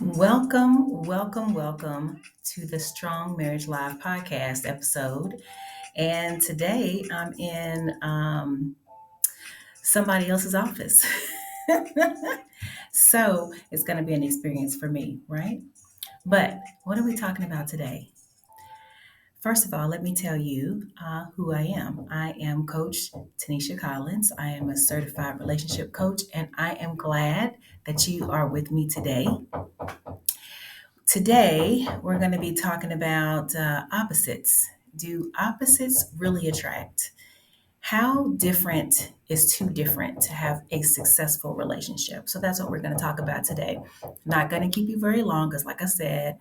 Welcome to the Strong Marriage Live podcast episode. And today I'm in somebody else's office. So it's going to be an experience for me, right? But what are we talking about today? First of all, let me tell you who I am. I am Coach Tanisha Collins. I am a certified relationship coach, and I am glad that you are with me today. Today, we're going to be talking about opposites. Do opposites really attract? How different is too different to have a successful relationship? So that's what we're going to talk about today. Not going to keep you very long because, like I said,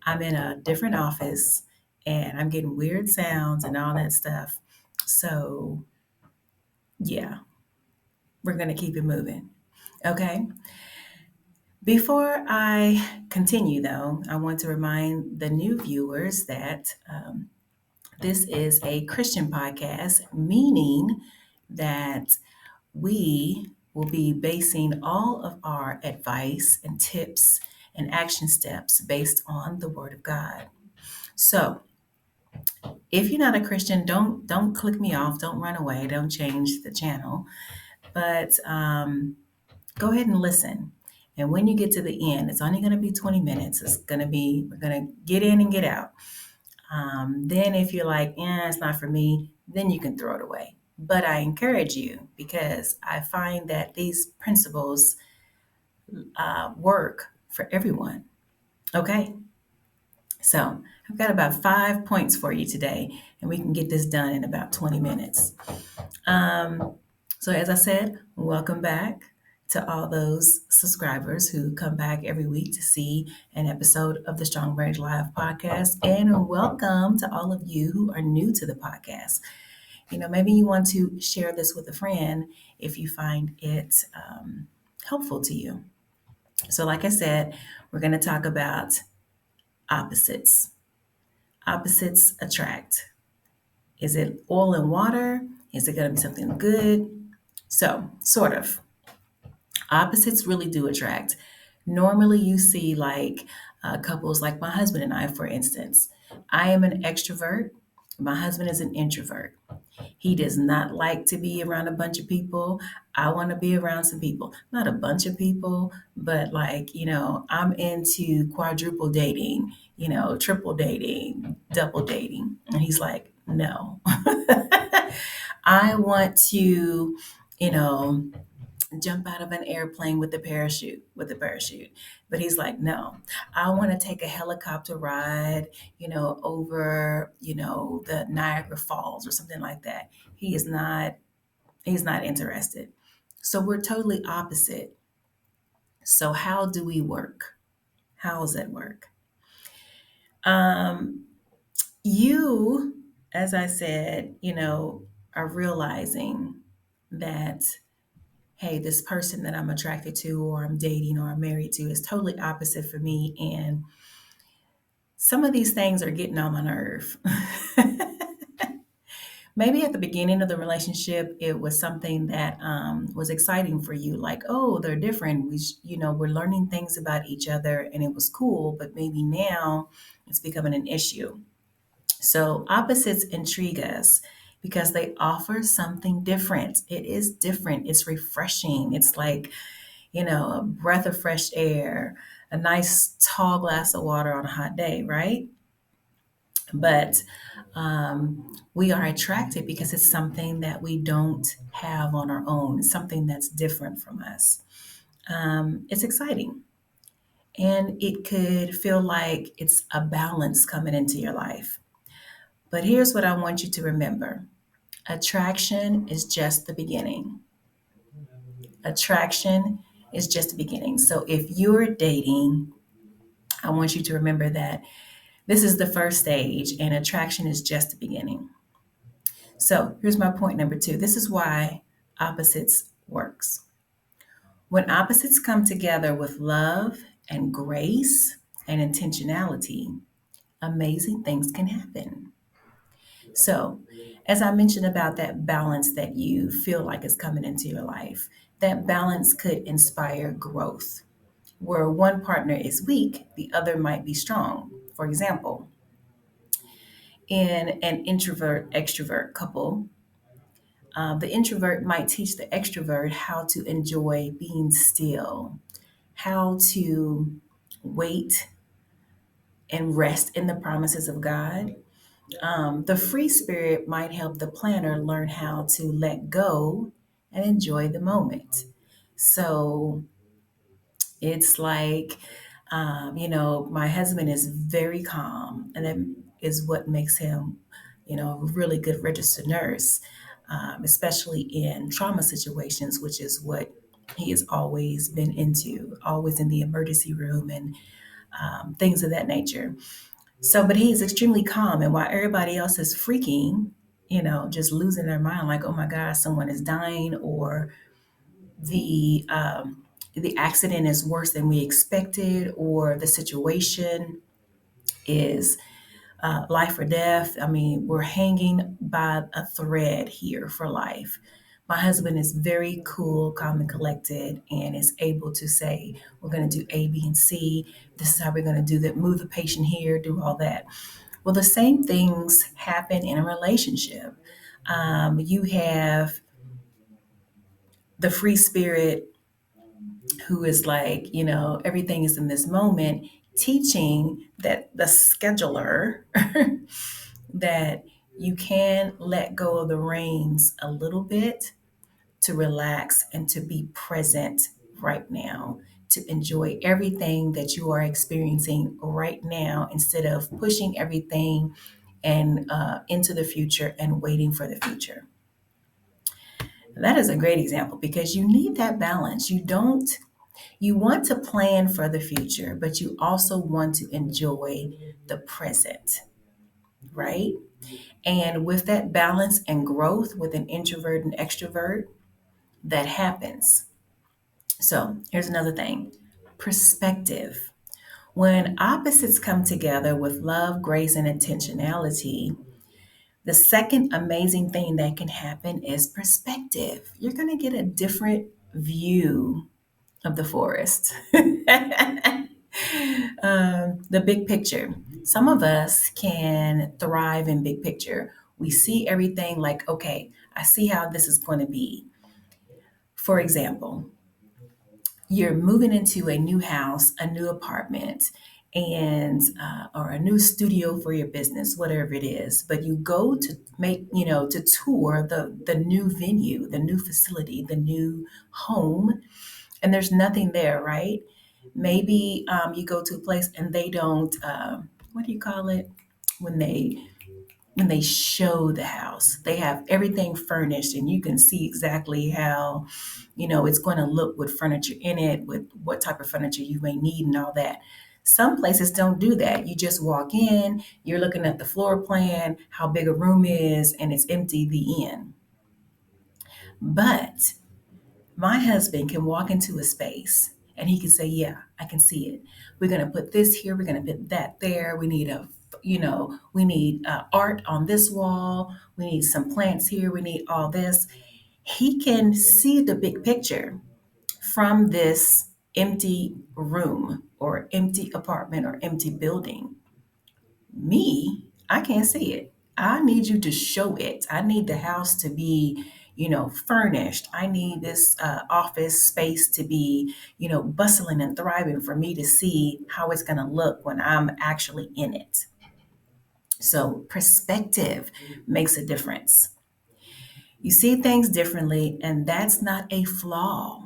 I'm in a different office and I'm getting weird sounds and all that stuff. So, yeah, we're going to keep it moving. Okay. Before I continue, though, I want to remind the new viewers that this is a Christian podcast, meaning that we will be basing all of our advice and tips and action steps based on the Word of God. So, if you're not a Christian, don't click me off, don't run away, don't change the channel, but go ahead and listen. And when you get to the end, it's only going to be 20 minutes. We're going to get in and get out. Then if you're like, yeah, it's not for me, then you can throw it away. But I encourage you because I find that these principles work for everyone. Okay. So I've got about 5 points for you today, and we can get this done in about 20 minutes. So as I said, welcome back to all those subscribers who come back every week to see an episode of the Strong Marriage Live podcast. And welcome to all of you who are new to the podcast. Maybe you want to share this with a friend if you find it helpful to you. So like I said, we're going to talk about opposites. Opposites attract. Is it oil and water? Is it going to be something good? So, sort of. Opposites really do attract. Normally, you see couples like my husband and I, for instance. I am an extrovert. My husband is an introvert. He does not like to be around a bunch of people. I want to be around some people. Not a bunch of people, but I'm into quadruple dating, triple dating, double dating. And he's like, no. I want to, you know, jump out of an airplane with a parachute. But he's like, no, I want to take a helicopter ride, over, the Niagara Falls or something like that. He's not interested. So we're totally opposite. So how do we work? How does that work? Um, you, as I said, are realizing that hey, this person that I'm attracted to or I'm dating or I'm married to is totally opposite for me. And some of these things are getting on my nerve. Maybe at the beginning of the relationship, it was something that was exciting for you. Like, oh, they're different. We're learning things about each other and it was cool. But maybe now it's becoming an issue. So opposites intrigue us because they offer something different. It is different. It's refreshing. It's like, a breath of fresh air, a nice tall glass of water on a hot day, right? But we are attracted because it's something that we don't have on our own. It's something that's different from us. It's exciting. And it could feel like it's a balance coming into your life. But here's what I want you to remember. Attraction is just the beginning. Attraction is just the beginning. So if you're dating, I want you to remember that this is the first stage and attraction is just the beginning. So here's my point number 2. This is why opposites works. When opposites come together with love and grace and intentionality, amazing things can happen. So, as I mentioned about that balance that you feel like is coming into your life, that balance could inspire growth. Where one partner is weak, the other might be strong. For example, in an introvert extrovert couple, the introvert might teach the extrovert how to enjoy being still, how to wait and rest in the promises of God. The free spirit might help the planner learn how to let go and enjoy the moment. So it's like, my husband is very calm, and that is what makes him, a really good registered nurse, especially in trauma situations, which is what he has always been into, always in the emergency room and things of that nature. So, but he's extremely calm, and while everybody else is freaking, just losing their mind, like, oh my gosh, someone is dying, or the accident is worse than we expected, or the situation is life or death. I mean, we're hanging by a thread here for life. My husband is very cool, calm, and collected, and is able to say, we're going to do A, B, and C. This is how we're going to do that, move the patient here, do all that. Well, the same things happen in a relationship. You have the free spirit who is like, everything is in this moment, teaching that the scheduler that you can let go of the reins a little bit to relax and to be present right now, to enjoy everything that you are experiencing right now instead of pushing everything and into the future and waiting for the future. That is a great example because you need that balance. You want to plan for the future, but you also want to enjoy the present, right? And with that balance and growth with an introvert and extrovert, that happens. So here's another thing: perspective. When opposites come together with love, grace, and intentionality, the second amazing thing that can happen is perspective. You're going to get a different view of the forest. The big picture. Some of us can thrive in big picture. We see everything like, okay, I see how this is going to be. For example, you're moving into a new house, a new apartment, and or a new studio for your business, whatever it is. But you go to to tour the new venue, the new facility, the new home, and there's nothing there, right? Maybe you go to a place and they don't. What do you call it when they show the house? They have everything furnished, and you can see exactly how it's going to look with furniture in it, with what type of furniture you may need, and all that. Some places don't do that. You just walk in, you're looking at the floor plan, how big a room is, and it's empty. The end. But my husband can walk into a space and he can say, yeah, I can see it. We're going to put this here. We're going to put that there. We need art on this wall. We need some plants here. We need all this. He can see the big picture from this empty room or empty apartment or empty building. Me, I can't see it. I need you to show it. I need the house to be, furnished. I need this office space to be, bustling and thriving for me to see how it's going to look when I'm actually in it. So, perspective makes a difference. You see things differently, and that's not a flaw.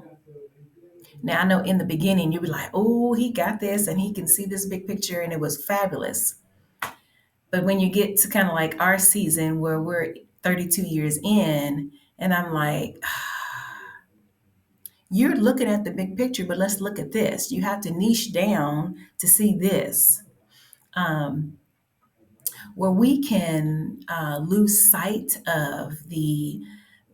Now, I know in the beginning you'd be like, oh, he got this and he can see this big picture, and it was fabulous. But when you get to kind of like our season where we're 32 years in, and I'm like, you're looking at the big picture, but let's look at this. You have to niche down to see this. Um, where we can lose sight of the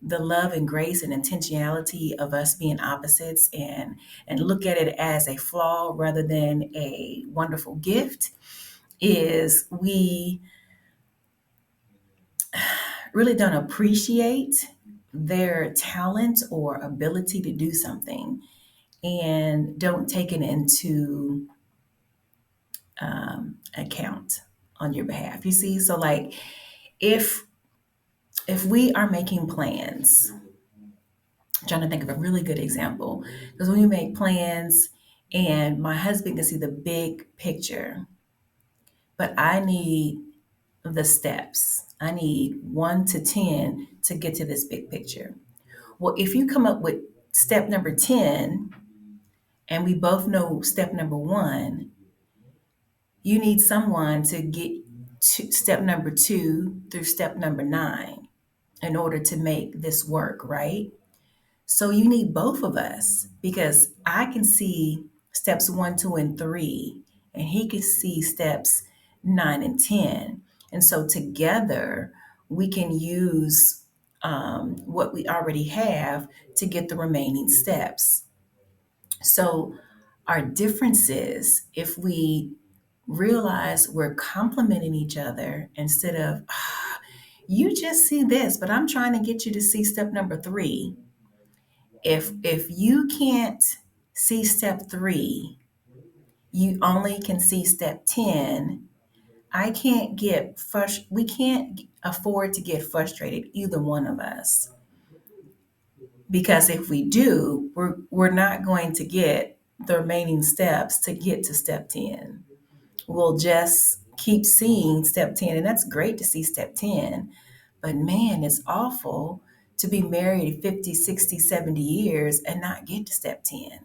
love and grace and intentionality of us being opposites, and look at it as a flaw rather than a wonderful gift, is we really don't appreciate their talent or ability to do something. and don't take it into account on your behalf. You see, so like if we are making plans, I'm trying to think of a really good example, because when we make plans and my husband can see the big picture, but I need the steps. I need 1 to 10 to get to this big picture. Well, if you come up with step number 10 and we both know step number one, you need someone to get to step number two through step number nine in order to make this work, right? So you need both of us because I can see steps one, two, and three, and he can see steps nine and 10. And so together we can use what we already have to get the remaining steps. So our differences, if we realize we're complimenting each other instead of, you just see this, but I'm trying to get you to see step number three. If you can't see step three, you only can see step 10. I can't get we can't afford to get frustrated, either one of us. Because if we do, we're not going to get the remaining steps to get to step 10. We'll just keep seeing step 10, and that's great to see step 10. But man, it's awful to be married 50, 60, 70 years and not get to step 10.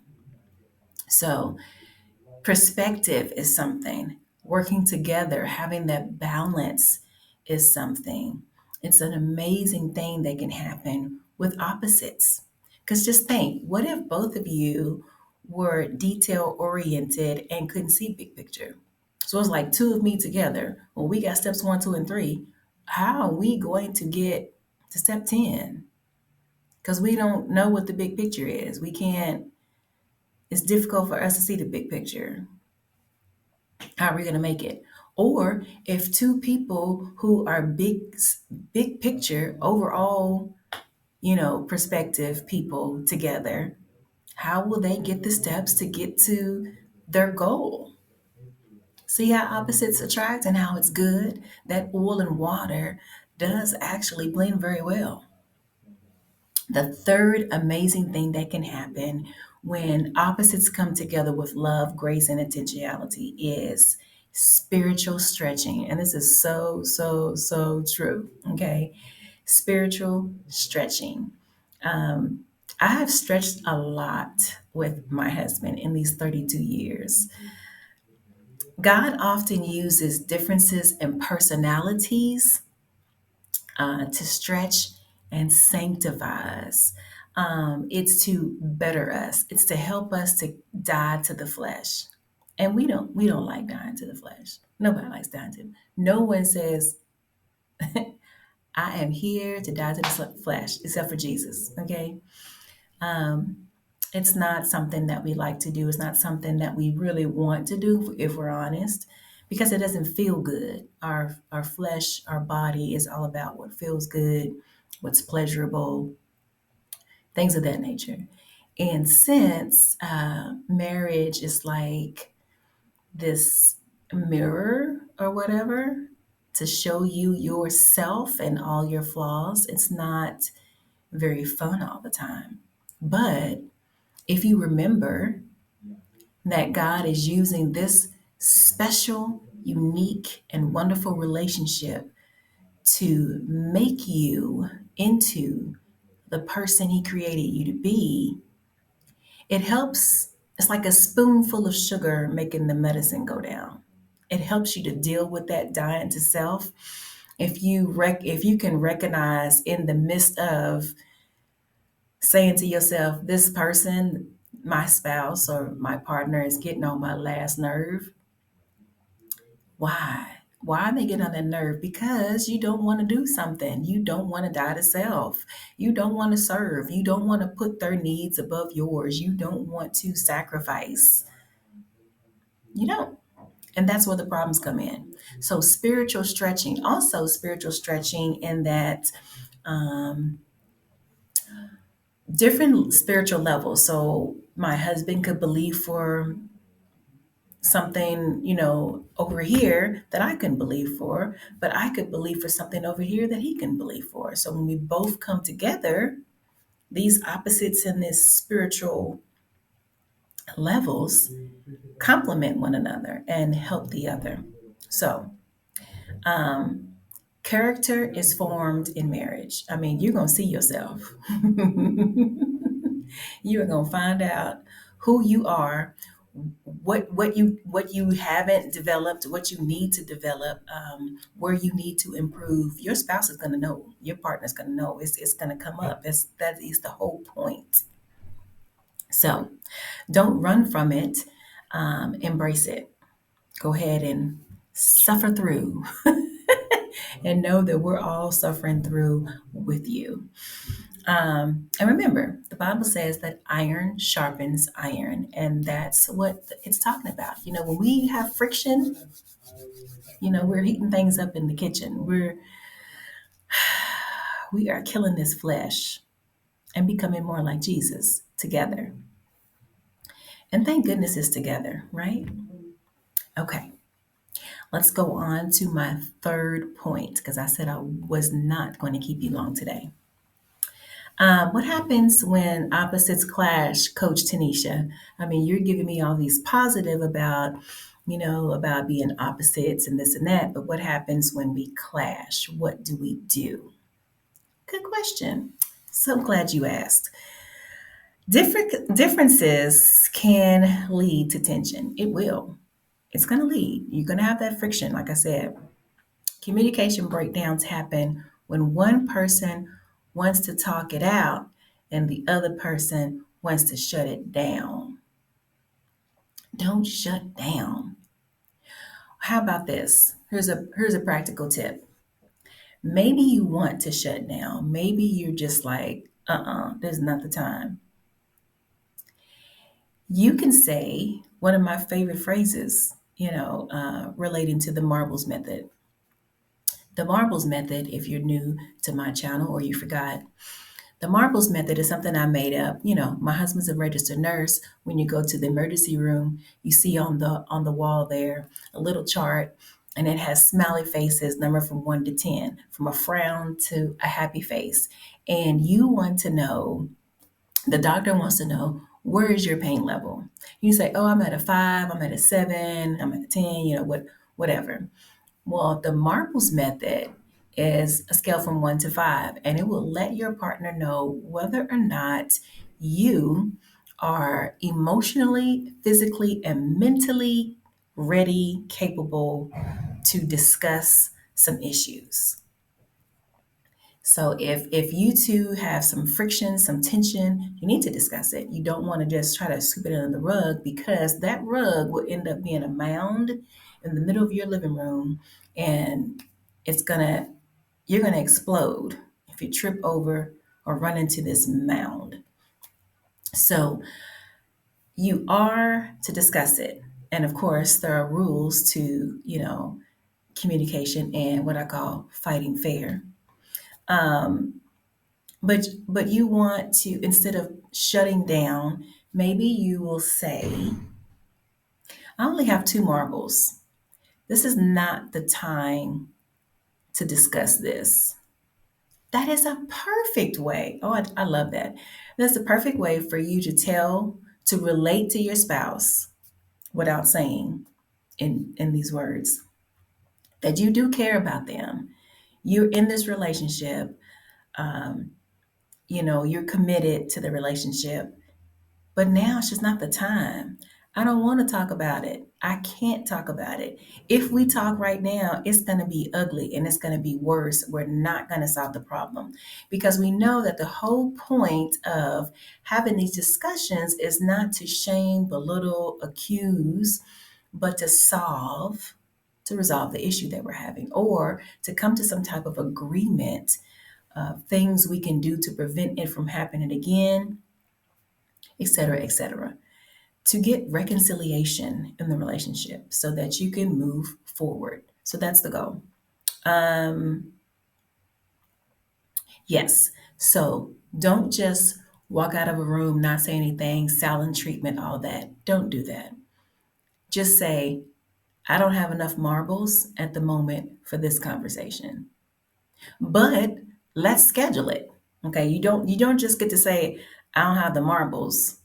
So, perspective is something. Working together, having that balance is something. It's an amazing thing that can happen with opposites. Because just think, what if both of you were detail oriented and couldn't see big picture? So it's like two of me together. Well, we got steps one, two, and three. How are we going to get to step 10? Because we don't know what the big picture is. We can't, it's difficult for us to see the big picture. How are we going to make it? Or if two people who are big picture, overall, perspective people together, how will they get the steps to get to their goal? See how opposites attract and how it's good? That oil and water does actually blend very well. The third amazing thing that can happen when opposites come together with love, grace, and intentionality is spiritual stretching. And this is so, so, so true. Okay. Spiritual stretching. Um, I have stretched a lot with my husband in these 32 years. God often uses differences in personalities to stretch and sanctify us. It's to better us. It's to help us to die to the flesh. And we don't like dying to the flesh. Nobody likes dying to. No one says, I am here to die to the flesh, except for Jesus. Okay. Um, it's not something that we like to do. It's not something that we really want to do, if we're honest, because it doesn't feel good. Our flesh, our body is all about what feels good, what's pleasurable, things of that nature. And since marriage is like this mirror or whatever to show you yourself and all your flaws, it's not very fun all the time. But if you remember that God is using this special, unique, and wonderful relationship to make you into the person He created you to be, it helps. It's like a spoonful of sugar making the medicine go down. It helps you to deal with that dying to self. If you can recognize in the midst of saying to yourself, this person, my spouse or my partner, is getting on my last nerve. Why? Why are they getting on that nerve? Because you don't want to do something. You don't want to die to self. You don't want to serve. You don't want to put their needs above yours. You don't want to sacrifice. You don't. And that's where the problems come in. So, spiritual stretching in that um, different spiritual levels. So My husband could believe for something, over here that I couldn't believe for, but I could believe for something over here that he can believe for. So when we both come together, these opposites in this spiritual levels complement one another and help the other. So, um, character is formed in marriage. I mean, you're going to see yourself. You're going to find out who you are, what you haven't developed, what you need to develop, where you need to improve. Your spouse is going to know. Your partner's going to know. It's going to come up. That is the whole point. So don't run from it. Embrace it. Go ahead and suffer through and know that we're all suffering through with you. And remember, the Bible says that iron sharpens iron, and that's what it's talking about. When we have friction, we're heating things up in the kitchen. We are killing this flesh and becoming more like Jesus together. And thank goodness it's together, right? Okay, let's go on to my third point because I said I was not going to keep you long today. What happens when opposites clash, Coach Tanisha? I mean, you're giving me all these positive about being opposites and this and that, but what happens when we clash? What do we do? Good question. So glad you asked. Differences can lead to tension. It will. It's going to lead. You're going to have that friction, like I said. Communication breakdowns happen when one person wants to talk it out and the other person wants to shut it down. Don't shut down. How about this? Here's a practical tip. Maybe you want to shut down. Maybe you're just like, there's not the time. You can say one of my favorite phrases, relating to the marbles method. The marbles method, if you're new to my channel or you forgot, the marbles method is something I made up. My husband's a registered nurse. When you go to the emergency room, you see on the wall there a little chart, and it has smiley faces numbered from 1 to 10, from a frown to a happy face. And the doctor wants to know, where is your pain level? You say, oh, I'm at a 5, I'm at a 7, I'm at a 10, whatever. Well, the marbles method is a scale from 1 to 5, and it will let your partner know whether or not you are emotionally, physically, and mentally ready, capable to discuss some issues. So if you two have some friction, some tension, you need to discuss it. You don't want to just try to sweep it under the rug, because that rug will end up being a mound in the middle of your living room, and you're gonna explode if you trip over or run into this mound. So you are to discuss it. And of course, there are rules to, communication and what I call fighting fair. Um, but you want to, instead of shutting down, maybe you will say, I only have 2 marbles. This is not the time to discuss this. That is a perfect way. Oh, I love that. That's the perfect way for you to relate to your spouse without saying in these words that you do care about them. You're in this relationship. Um, you're committed to the relationship. But now it's just not the time. I don't want to talk about it. I can't talk about it. If we talk right now, it's going to be ugly and it's going to be worse. We're not going to solve the problem, because we know that the whole point of having these discussions is not to shame, belittle, accuse, but to resolve the issue that we're having, or to come to some type of agreement, things we can do to prevent it from happening again, etc., etc., to get reconciliation in the relationship so that you can move forward. So that's the goal. Um, yes. So don't just walk out of a room, not say anything, silent treatment, all that. Don't do that. Just say, I don't have enough marbles at the moment for this conversation, but let's schedule it. Okay. You don't just get to say, I don't have the marbles,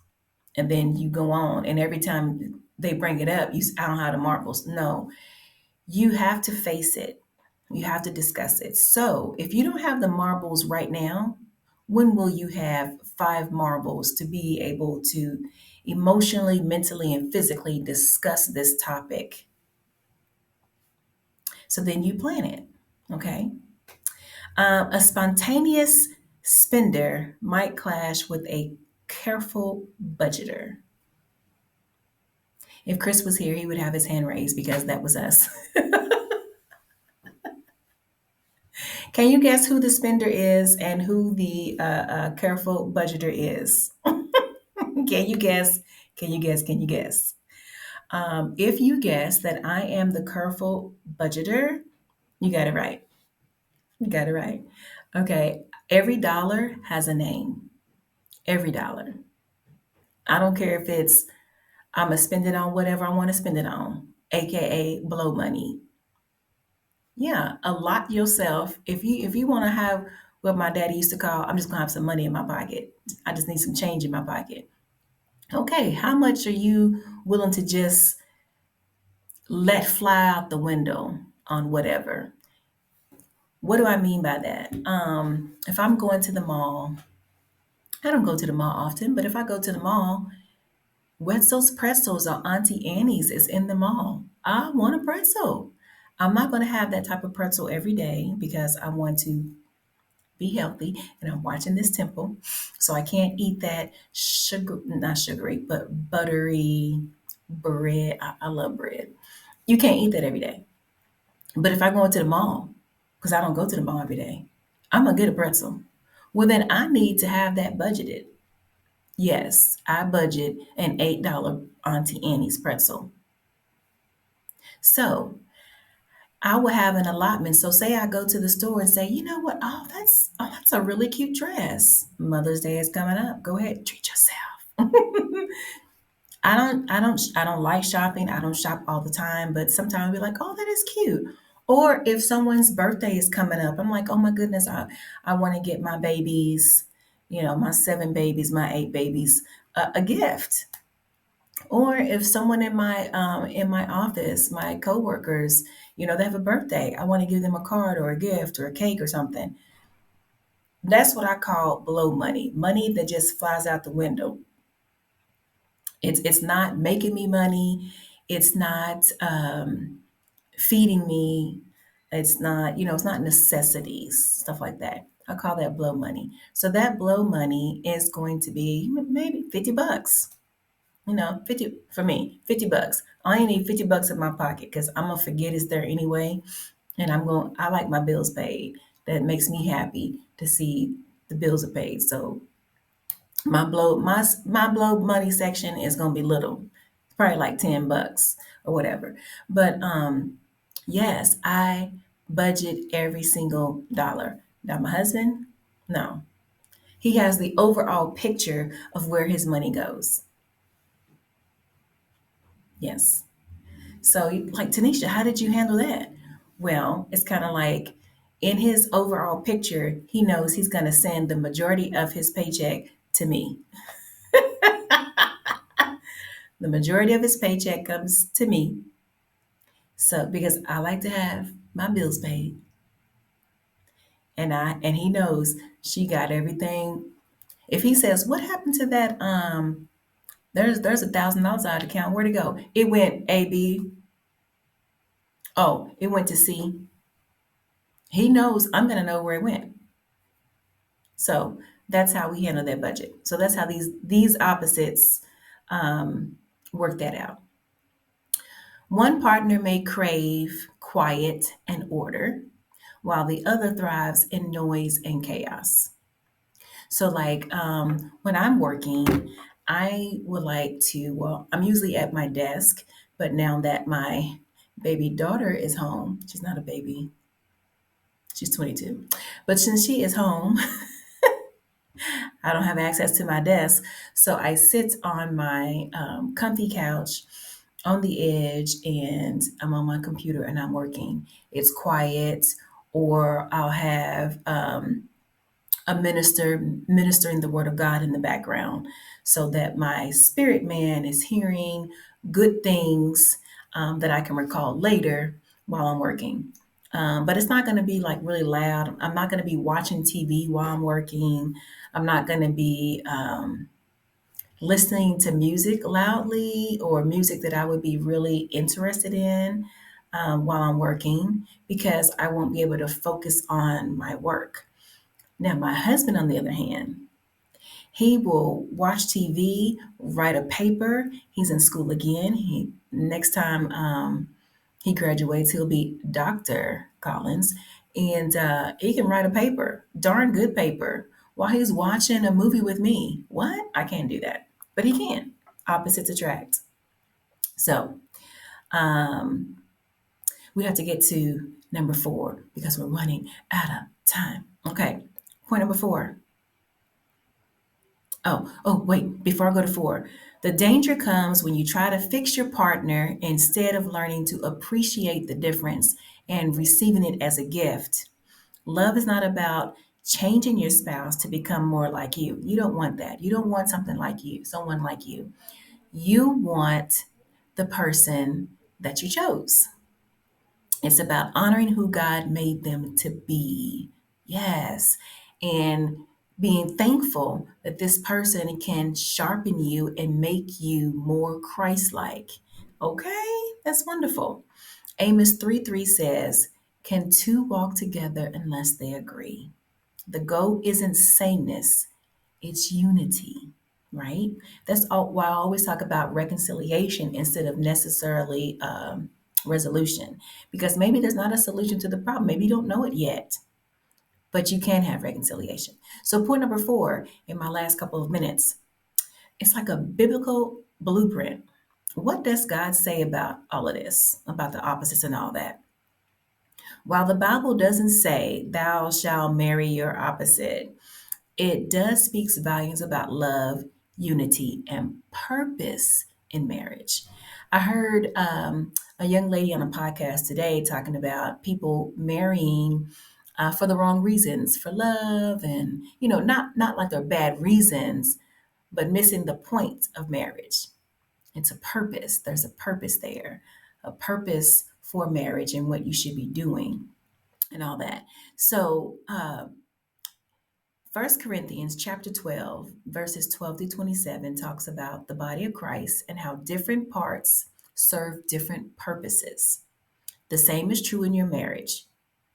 and then you go on. And every time they bring it up, I don't have the marbles. No, you have to face it. You have to discuss it. So if you don't have the marbles right now, when will you have five marbles to be able to emotionally, mentally, and physically discuss this topic? So then you plan it. Okay. A spontaneous spender might clash with a careful budgeter. If Chris was here, he would have his hand raised because that was us. Can you guess who the spender is and who the careful budgeter is? Can you guess? Can you guess? Can you guess? If you guess that I am the careful budgeter, you got it right. You got it right. Okay. Every dollar has a name. Every dollar. I don't care if it's I'm gonna spend it on whatever I want to spend it on, aka blow money. Yeah, allot yourself. If you want to have what my daddy used to call, I'm just gonna have some money in my pocket. I just need some change in my pocket. Okay, how much are you willing to just let fly out the window on whatever? What do I mean by that? If I'm going to the mall, I don't go to the mall often, but if I go to the mall, Wetzel's Pretzels or Auntie Annie's is in the mall. I want a pretzel. I'm not going to have that type of pretzel every day because I want to be healthy and I'm watching this temple. So I can't eat that sugar, not sugary, but buttery bread. I love bread. You can't eat that every day. But if I go into the mall, because I don't go to the mall every day, I'm going to get a pretzel. Well, then I need to have that budgeted. Yes, I budget an $8 Auntie Annie's pretzel. So I will have an allotment. So say I go to the store and say, you know what? Oh, that's a really cute dress. Mother's Day is coming up. Go ahead, treat yourself. I don't like shopping. I don't shop all the time, but sometimes I'll be like, oh, that is cute. Or if someone's birthday is coming up, I'm like, oh my goodness, I want to get my babies, my seven babies, my eight babies, a gift. Or if someone in my office, my coworkers, they have a birthday, I want to give them a card or a gift or a cake or something. That's what I call blow money, money that just flies out the window. It's not making me money. It's not feeding me. It's not necessities, stuff like that. I call that blow money. So that blow money is going to be maybe $50. 50 for me, $50. I only need $50 in my pocket because I'm gonna forget it's there anyway. And I like my bills paid. That makes me happy to see the bills are paid. So my blow money section is gonna be little. It's probably like $10 or whatever. But yes, I budget every single dollar. Now my husband, no. He has the overall picture of where his money goes. Yes. So, like Tanisha, how did you handle that? Well, it's kind of like in his overall picture, he knows he's going to send the majority of his paycheck to me. The majority of his paycheck comes to me. So, because I like to have my bills paid, and he knows she got everything. If he says, "What happened to that?" There's $1,000 out of account. Where'd it go? It went A B. Oh, it went to C. He knows I'm going to know where it went. So that's how we handle that budget. So that's how these opposites work that out. One partner may crave quiet and order, while the other thrives in noise and chaos. So, like when I'm working, I would like to. Well, I'm usually at my desk, but now that my baby daughter is home, she's not a baby; she's 22. But since she is home, I don't have access to my desk. So I sit on my comfy couch on the edge and I'm on my computer and I'm working. It's quiet, or I'll have a minister ministering the word of God in the background so that my spirit man is hearing good things that I can recall later while I'm working. But it's not going to be like really loud. I'm not going to be watching TV while I'm working. I'm not going to be listening to music loudly or music that I would be really interested in while I'm working because I won't be able to focus on my work. Now, my husband, on the other hand, he will watch TV, write a paper. He's in school again. He next time he graduates, he'll be Dr. Collins, and he can write a paper, darn good paper, while he's watching a movie with me. What? I can't do that, but he can. Opposites attract. So um, we have to get to number 4 because we're running out of time. Okay, point number 4. Wait, before I go to 4, the danger comes when you try to fix your partner instead of learning to appreciate the difference and receiving it as a gift. Love is not about changing your spouse to become more like you. You don't want that. You don't want something like you, someone like you. You want the person that you chose. It's about honoring who God made them to be. Yes. And being thankful that this person can sharpen you and make you more Christ like. Okay, that's wonderful. Amos 3:3 says, can two walk together unless they agree? The goal isn't sameness, it's unity, right? That's all, why I always talk about reconciliation instead of necessarily resolution, because maybe there's not a solution to the problem. Maybe you don't know it yet, but you can have reconciliation. So, point number 4 in my last couple of minutes, it's like a biblical blueprint. What does God say about all of this, about the opposites and all that? While the Bible doesn't say, thou shalt marry your opposite, it does speaks volumes about love, unity, and purpose in marriage. I heard a young lady on a podcast today talking about people marrying for the wrong reasons, for love, and not like they're bad reasons, but missing the point of marriage. It's a purpose. There's a purpose there, a purpose for marriage and what you should be doing and all that. So 1 Corinthians chapter 12, verses 12 through 27 talks about the body of Christ and how different parts serve different purposes. The same is true in your marriage.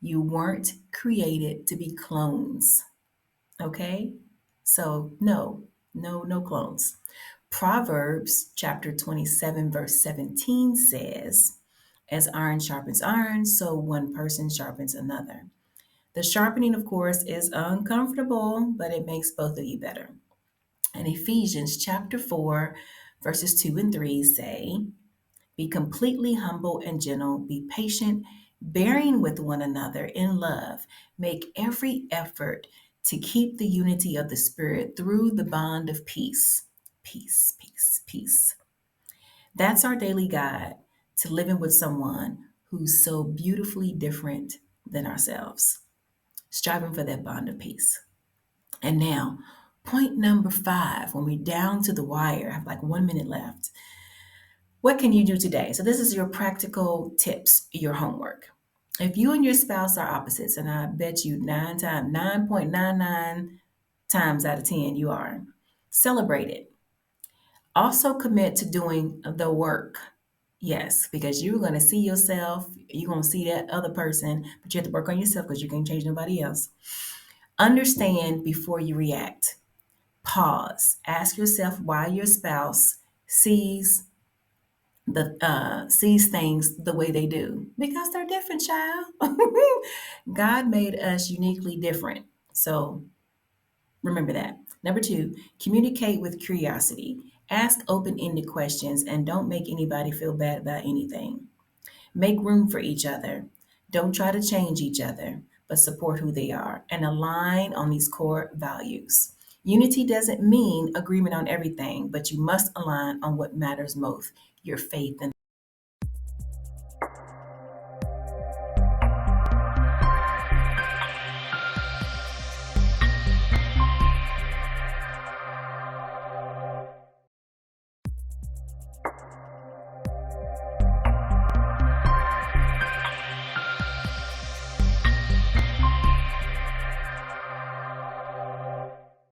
You weren't created to be clones, okay? So no clones. Proverbs chapter 27, verse 17 says, as iron sharpens iron, so one person sharpens another. The sharpening, of course, is uncomfortable, but it makes both of you better. And Ephesians chapter 4, verses 2 and 3 say, be completely humble and gentle, be patient, bearing with one another in love. Make every effort to keep the unity of the Spirit through the bond of peace. Peace, peace, peace. That's our daily guide to living with someone who's so beautifully different than ourselves, striving for that bond of peace. And now, point number 5, when we're down to the wire, I have like 1 minute left. What can you do today? So this is your practical tips, your homework. If you and your spouse are opposites, and I bet you 9.99 times out of 10 you are, celebrate it. Also commit to doing the work. Yes, because you're going to see yourself, you're going to see that other person, but you have to work on yourself because you can't change nobody else. Understand before you react. Pause. Ask yourself why your spouse sees things the way they do, because they're different, child. God made us uniquely different. So remember that. Number 2, communicate with curiosity. Ask open-ended questions and don't make anybody feel bad about anything. Make room for each other. Don't try to change each other, but support who they are and align on these core values. Unity doesn't mean agreement on everything, but you must align on what matters most, your faith in